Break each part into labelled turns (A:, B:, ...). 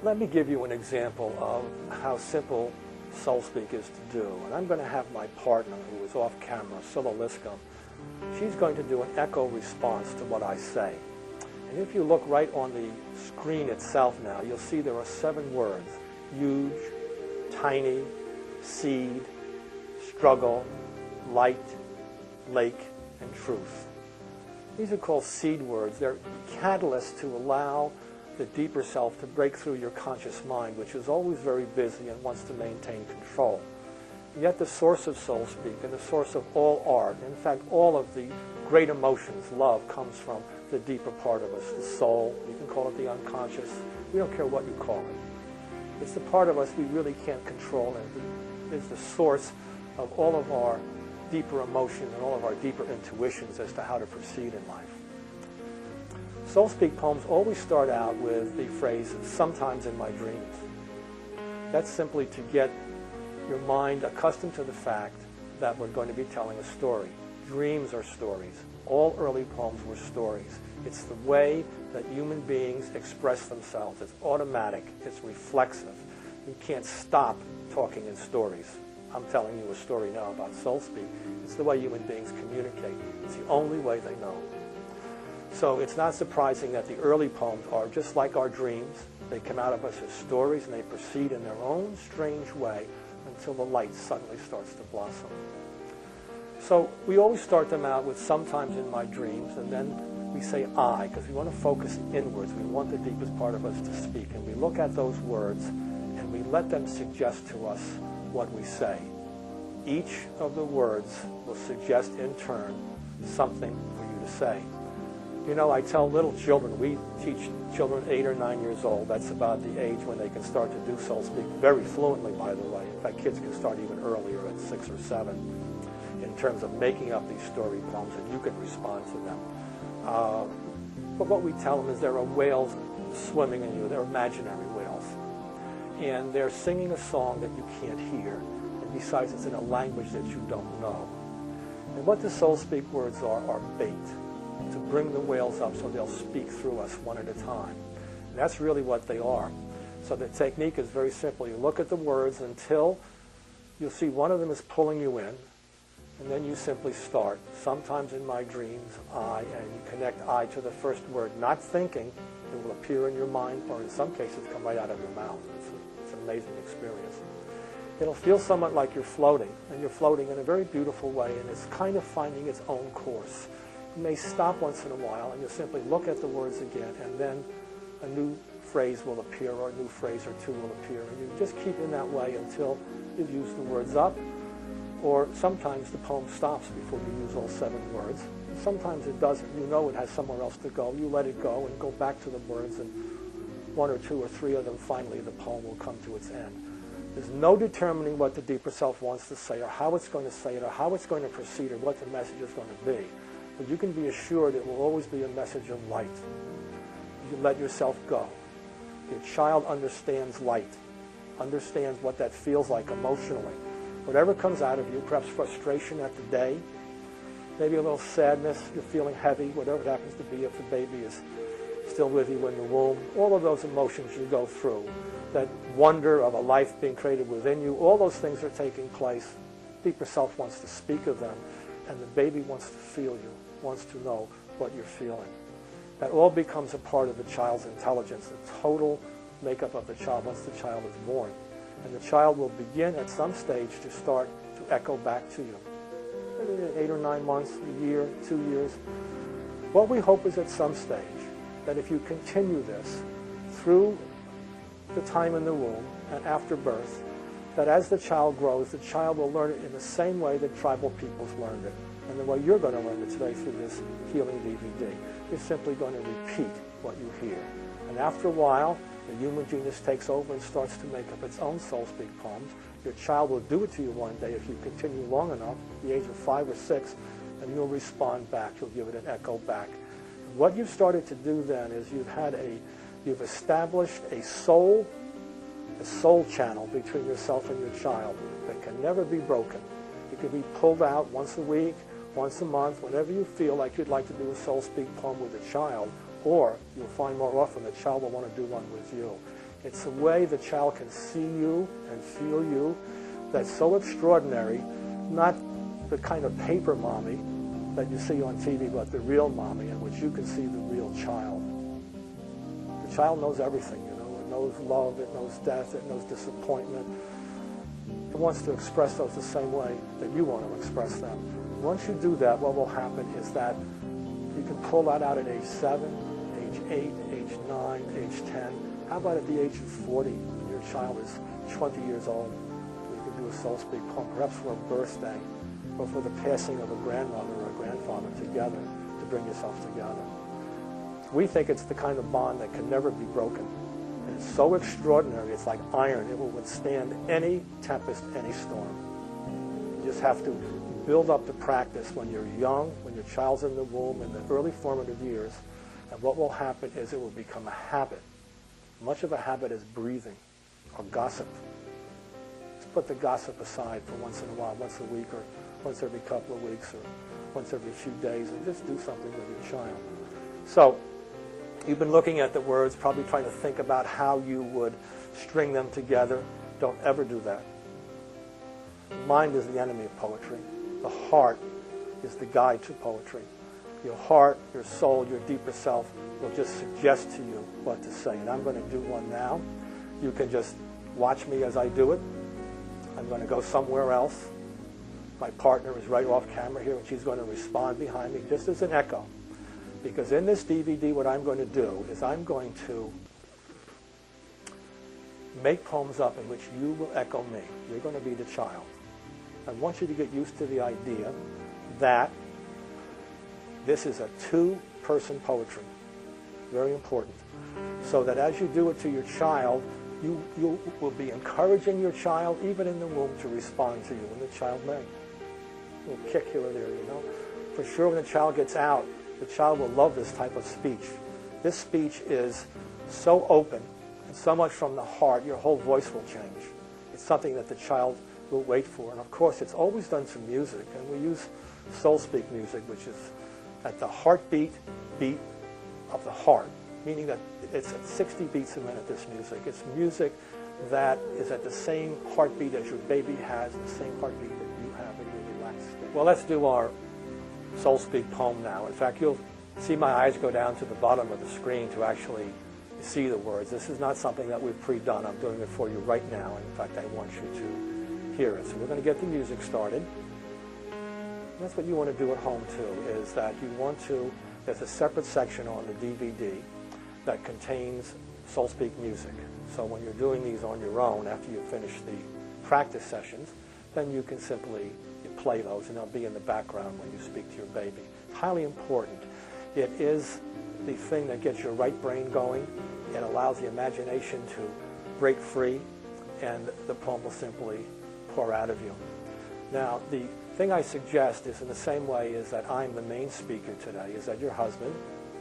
A: Let me give you an example of how simple soul speak is to do. And I'm going to have my partner, who is off camera, Scylla Liscombe, she's going to do an echo response to what I say. And if you look right on the screen itself now, you'll see there are 7 words: huge, tiny, seed, struggle, light, lake, and truth. These are called seed words. They're catalysts to allow the deeper self to break through your conscious mind, which is always very busy and wants to maintain control. Yet the source of soul speak and the source of all art, in fact all of the great emotions, love, comes from the deeper part of us, the soul. You can call it the unconscious. We don't care what you call it. It's the part of us we really can't control, and it's the source of all of our deeper emotion and all of our deeper intuitions as to how to proceed in life. Soul Speak poems always start out with the phrase, "sometimes in my dreams." That's simply to get your mind accustomed to the fact that we're going to be telling a story. Dreams are stories. All early poems were stories. It's the way that human beings express themselves. It's automatic. It's reflexive. You can't stop talking in stories. I'm telling you a story now about Soul Speak. It's the way human beings communicate. It's the only way they know. So it's not surprising that the early poems are just like our dreams. They come out of us as stories, and they proceed in their own strange way until the light suddenly starts to blossom. So we always start them out with "sometimes in my dreams," and then we say "I," because we want to focus inwards. We want the deepest part of us to speak. And we look at those words, and we let them suggest to us what we say. Each of the words will suggest in turn something for you to say. You know, I tell little children, we teach children 8 or 9 years old. That's about the age when they can start to do soul speak very fluently, by the way. In fact, kids can start even earlier at 6 or 7 in terms of making up these story poems, and you can respond to them. But what we tell them is there are whales swimming in you. They're imaginary whales. And they're singing a song that you can't hear. And besides, it's in a language that you don't know. And what the soul speak words are bait to bring the whales up so they'll speak through us one at a time. And that's really what they are. So the technique is very simple. You look at the words until you'll see one of them is pulling you in, and then you simply start. "Sometimes in my dreams, I," and you connect "I" to the first word, not thinking. It will appear in your mind, or in some cases come right out of your mouth. It's an amazing experience. It'll feel somewhat like you're floating, and you're floating in a very beautiful way, and it's kind of finding its own course. You may stop once in a while, and you'll simply look at the words again, and then a new phrase will appear, or a new phrase or two will appear, and you just keep in that way until you've used the words up, or sometimes the poem stops before you use all 7 words. Sometimes it doesn't. You know it has somewhere else to go. You let it go and go back to the words, and 1 or 2 or 3 of them, finally the poem will come to its end. There's no determining what the deeper self wants to say, or how it's going to say it, or how it's going to proceed, or what the message is going to be. But you can be assured it will always be a message of light. You let yourself go. Your child understands light, understands what that feels like emotionally. Whatever comes out of you, perhaps frustration at the day, maybe a little sadness, you're feeling heavy, whatever it happens to be, if the baby is still with you in the womb, all of those emotions you go through, that wonder of a life being created within you, all those things are taking place. Deeper self wants to speak of them, and the baby wants to feel you, wants to know what you're feeling. That all becomes a part of the child's intelligence, the total makeup of the child once the child is born. And the child will begin at some stage to start to echo back to you. 8 or 9 months, a year, 2 years. What we hope is at some stage that if you continue this through the time in the womb and after birth, that as the child grows, the child will learn it in the same way that tribal peoples learned it, and the way you're going to learn it today through this healing DVD. You're simply going to repeat what you hear. And after a while, the human genius takes over and starts to make up its own soul speak poems. Your child will do it to you one day if you continue long enough, the age of 5 or 6, and you'll respond back. You'll give it an echo back. And what you've started to do then is you've established a soul channel between yourself and your child that can never be broken. It can be pulled out once a week, once a month, whenever you feel like you'd like to do a soul speak poem with a child, or you'll find more often the child will want to do one with you. It's a way the child can see you and feel you that's so extraordinary, not the kind of paper mommy that you see on TV, but the real mommy in which you can see the real child. The child knows everything, you know. It knows love, it knows death, it knows disappointment. It wants to express those the same way that you want to express them. Once you do that, what will happen is that you can pull that out at age 7, age 8, age 9, age 10. How about at the age of 40, when your child is 20 years old? You can do a soul speak poem, perhaps for a birthday, or for the passing of a grandmother or a grandfather together, to bring yourself together. We think it's the kind of bond that can never be broken. And it's so extraordinary, it's like iron. It will withstand any tempest, any storm. You just have to build up the practice when you're young, when your child's in the womb, in the early formative years. And what will happen is it will become a habit. Much of a habit is breathing or gossip. Just put the gossip aside for once in a while, once a week or once every couple of weeks or once every few days, and just do something with your child. So you've been looking at the words, probably trying to think about how you would string them together. Don't ever do that. Mind is the enemy of poetry. The heart is the guide to poetry. Your heart, your soul, your deeper self will just suggest to you what to say. And I'm going to do one now. You can just watch me as I do it. I'm going to go somewhere else. My partner is right off camera here, and she's going to respond behind me just as an echo. Because in this DVD, what I'm going to do is I'm going to make poems up in which you will echo me. You're going to be the child. I want you to get used to the idea that this is a two-person poetry. Very important. So that as you do it to your child, you will be encouraging your child, even in the womb, to respond to you, and the child may. A little kick here or there, you know. For sure, when the child gets out, the child will love this type of speech. This speech is so open and so much from the heart, your whole voice will change. It's something that the child will wait for. And of course, it's always done to music, and we use SOULSPEAK music, which is at the heartbeat beat of the heart, meaning that it's at 60 beats a minute, this music. It's music that is at the same heartbeat as your baby has, the same heartbeat that you have in your relaxed state. Well, let's do our SOULSPEAK poem now. In fact, you'll see my eyes go down to the bottom of the screen to actually see the words. This is not something that we've pre-done. I'm doing it for you right now. And in fact, I want you to hear it. So we're going to get the music started. And that's what you want to do at home too, is that you want to, there's a separate section on the DVD that contains SOULSPEAK music. So when you're doing these on your own, after you finish the practice sessions, then you can simply play those, and they'll be in the background when you speak to your baby. It's highly important. It is the thing that gets your right brain going. It allows the imagination to break free, and the poem will simply pour out of you. Now, the thing I suggest is in the same way is that I'm the main speaker today, is that your husband,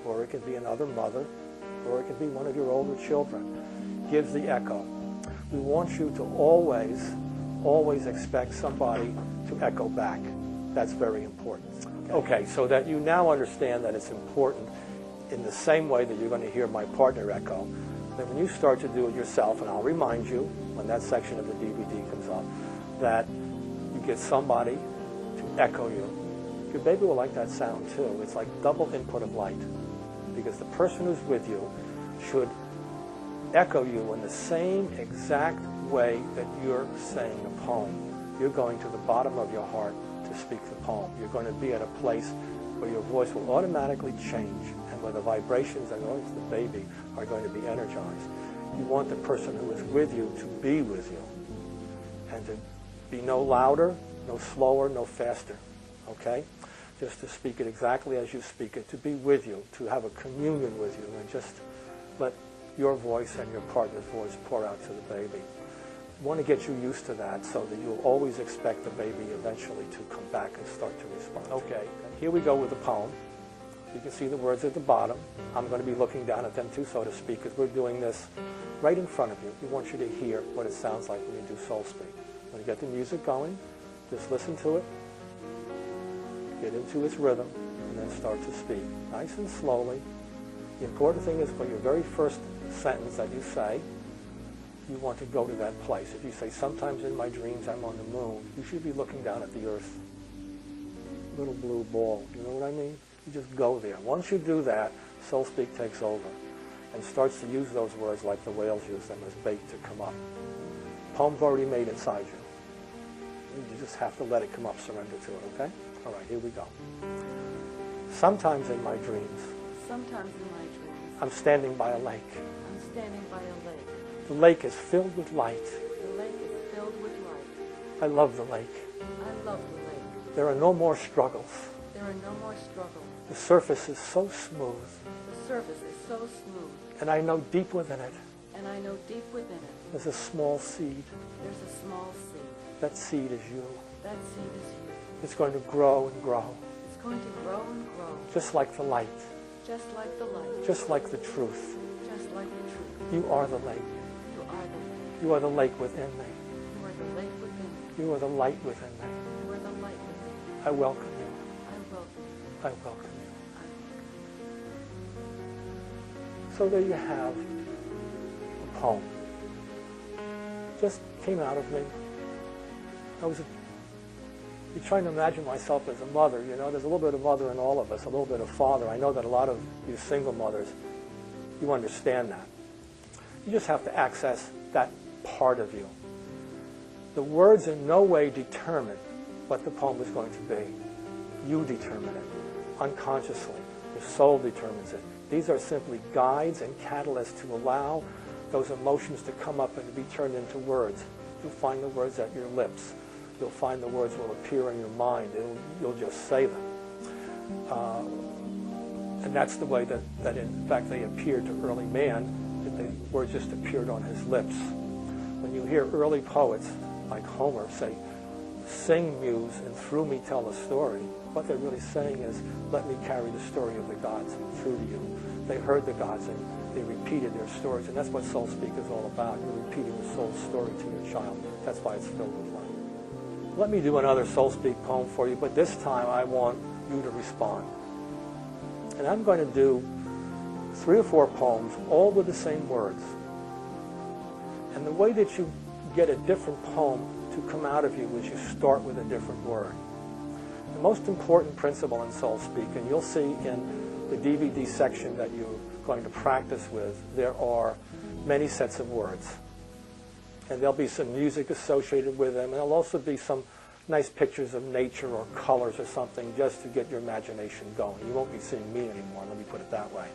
A: or it could be another mother, or it could be one of your older children, gives the echo. We want you to always expect somebody to echo back. That's very important. Okay, so that you now understand that it's important in the same way that you're going to hear my partner echo, that when you start to do it yourself, and I'll remind you when that section of the DVD comes up, that you get somebody to echo you. Your baby will like that sound too. It's like double input of light, because the person who's with you should echo you in the same exact way that you're saying a poem. You're going to the bottom of your heart to speak the poem. You're going to be at a place where your voice will automatically change, and where the vibrations that are going to the baby are going to be energized. You want the person who is with you to be with you, and to be no louder, no slower, no faster, okay? Just to speak it exactly as you speak it, to be with you, to have a communion with you, and just let your voice and your partner's voice pour out to the baby. I want to get you used to that so that you'll always expect the baby eventually to come back and start to respond. Okay, here we go with the poem. You can see the words at the bottom. I'm going to be looking down at them too, so to speak, because we're doing this right in front of you. We want you to hear what it sounds like when you do SOULSPEAK. When you get the music going, just listen to it, get into its rhythm, and then start to speak. Nice and slowly. The important thing is for your very first sentence that you say, you want to go to that place. If you say, sometimes in my dreams I'm on the moon, you should be looking down at the earth. Little blue ball, you know what I mean? You just go there. Once you do that, SoulSpeak takes over and starts to use those words like the whales use them as bait to come up. Poem's already made inside you. You just have to let it come up, surrender to it, okay? All right, here we go. Sometimes in my dreams, I'm standing by a lake. The lake is filled with light. I love the lake. There are no more struggles. The surface is so smooth. And I know deep within it. There's a small seed. That seed is you. It's going to grow and grow. Just like the light. Just like the truth. You are the lake. You are the lake within me. You are the light within me. I welcome you. I welcome you. So there you have a poem. Just came out of me. You're trying to imagine myself as a mother, you know, there's a little bit of mother in all of us, a little bit of father. I know that a lot of you single mothers, you understand that. You just have to access that part of you. The words in no way determine what the poem is going to be. You determine it, unconsciously. Your soul determines it. These are simply guides and catalysts to allow those emotions to come up and to be turned into words. You'll find the words at your lips. You'll find the words will appear in your mind. You'll just say them. And that's the way that in fact they appeared to early man, that the words just appeared on his lips. When you hear early poets like Homer say, sing, muse, and through me tell a story, what they're really saying is, let me carry the story of the gods through to you. They heard the gods and they repeated their stories, and that's what SoulSpeak is all about. You're repeating the soul's story to your child. That's why it's filled with light. Let me do another SoulSpeak poem for you, but this time I want you to respond. And I'm going to do 3 or 4 poems, all with the same words. And the way that you get a different poem to come out of you is you start with a different word. The most important principle in SoulSpeak, and you'll see in the DVD section that you're going to practice with, there are many sets of words. And there'll be some music associated with them, and there'll also be some nice pictures of nature or colors or something just to get your imagination going. You won't be seeing me anymore, let me put it that way.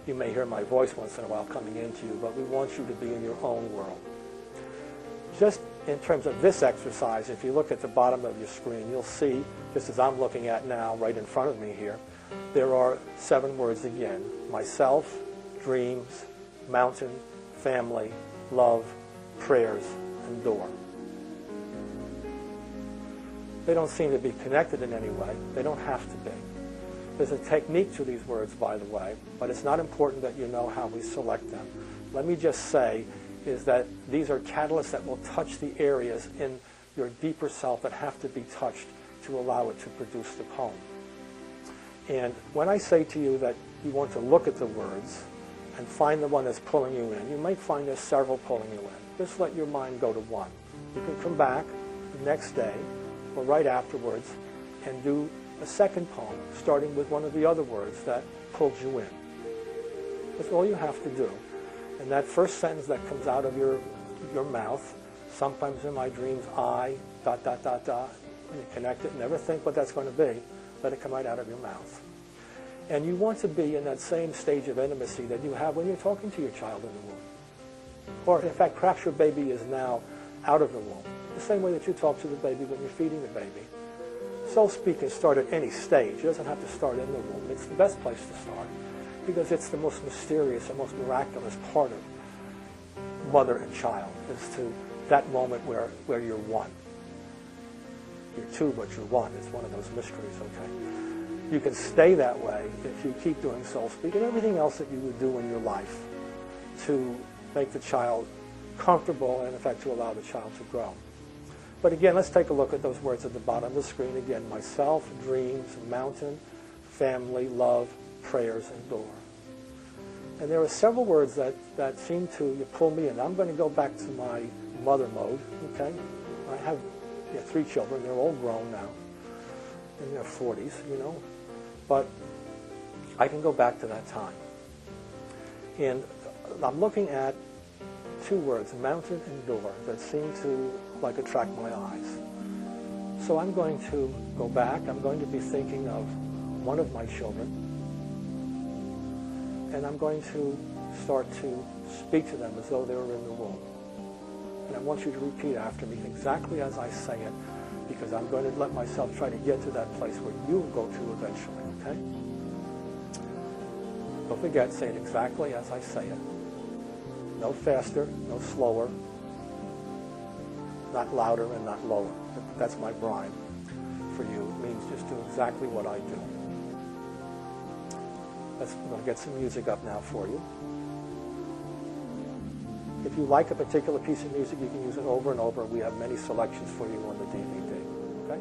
A: You may hear my voice once in a while coming into you, but we want you to be in your own world. Just in terms of this exercise, if you look at the bottom of your screen, you'll see, just as I'm looking at now, right in front of me here, there are 7 words again. Myself, dreams, mountain, family, love, prayers, and door. They don't seem to be connected in any way. They don't have to be. There's a technique to these words, by the way, but it's not important that you know how we select them. Let me just say is that these are catalysts that will touch the areas in your deeper self that have to be touched to allow it to produce the poem. And when I say to you that you want to look at the words and find the one that's pulling you in, you might find there's several pulling you in. Just let your mind go to one. You can come back the next day or right afterwards and do a second poem, starting with one of the other words that pulled you in. That's all you have to do. And that first sentence that comes out of your mouth, sometimes in my dreams, I, ... when you connect it, never think what that's going to be. Let it come right out of your mouth. And you want to be in that same stage of intimacy that you have when you're talking to your child in the womb. Or, in fact, perhaps your baby is now out of the womb. The same way that you talk to the baby when you're feeding the baby. SoulSpeak can start at any stage. It doesn't have to start in the womb. It's the best place to start because it's the most mysterious and most miraculous part of mother and child, is to that moment where you're one. You're two, but you're one. It's one of those mysteries, okay? You can stay that way if you keep doing SoulSpeak and everything else that you would do in your life to make the child comfortable and, in fact, to allow the child to grow. But again, let's take a look at those words at the bottom of the screen again. Myself, dreams, mountain, family, love, prayers, and door. And there are several words that seem to pull me in. I'm going to go back to my mother mode, okay? I have 3 children. They're all grown now, in their 40s, you know. But I can go back to that time. And I'm looking at 2 words, mountain and door, that seem to like attract my eyes. So I'm going to go back. I'm going to be thinking of one of my children, and I'm going to start to speak to them as though they were in the womb. And I want you to repeat after me exactly as I say it, because I'm going to let myself try to get to that place where you will go to eventually, okay? Don't forget, say it exactly as I say it. No faster, no slower, not louder and not lower. That's my bribe for you. It means just do exactly what I do. I'm going to get some music up now for you. If you like a particular piece of music, you can use it over and over. We have many selections for you on the DVD. Okay?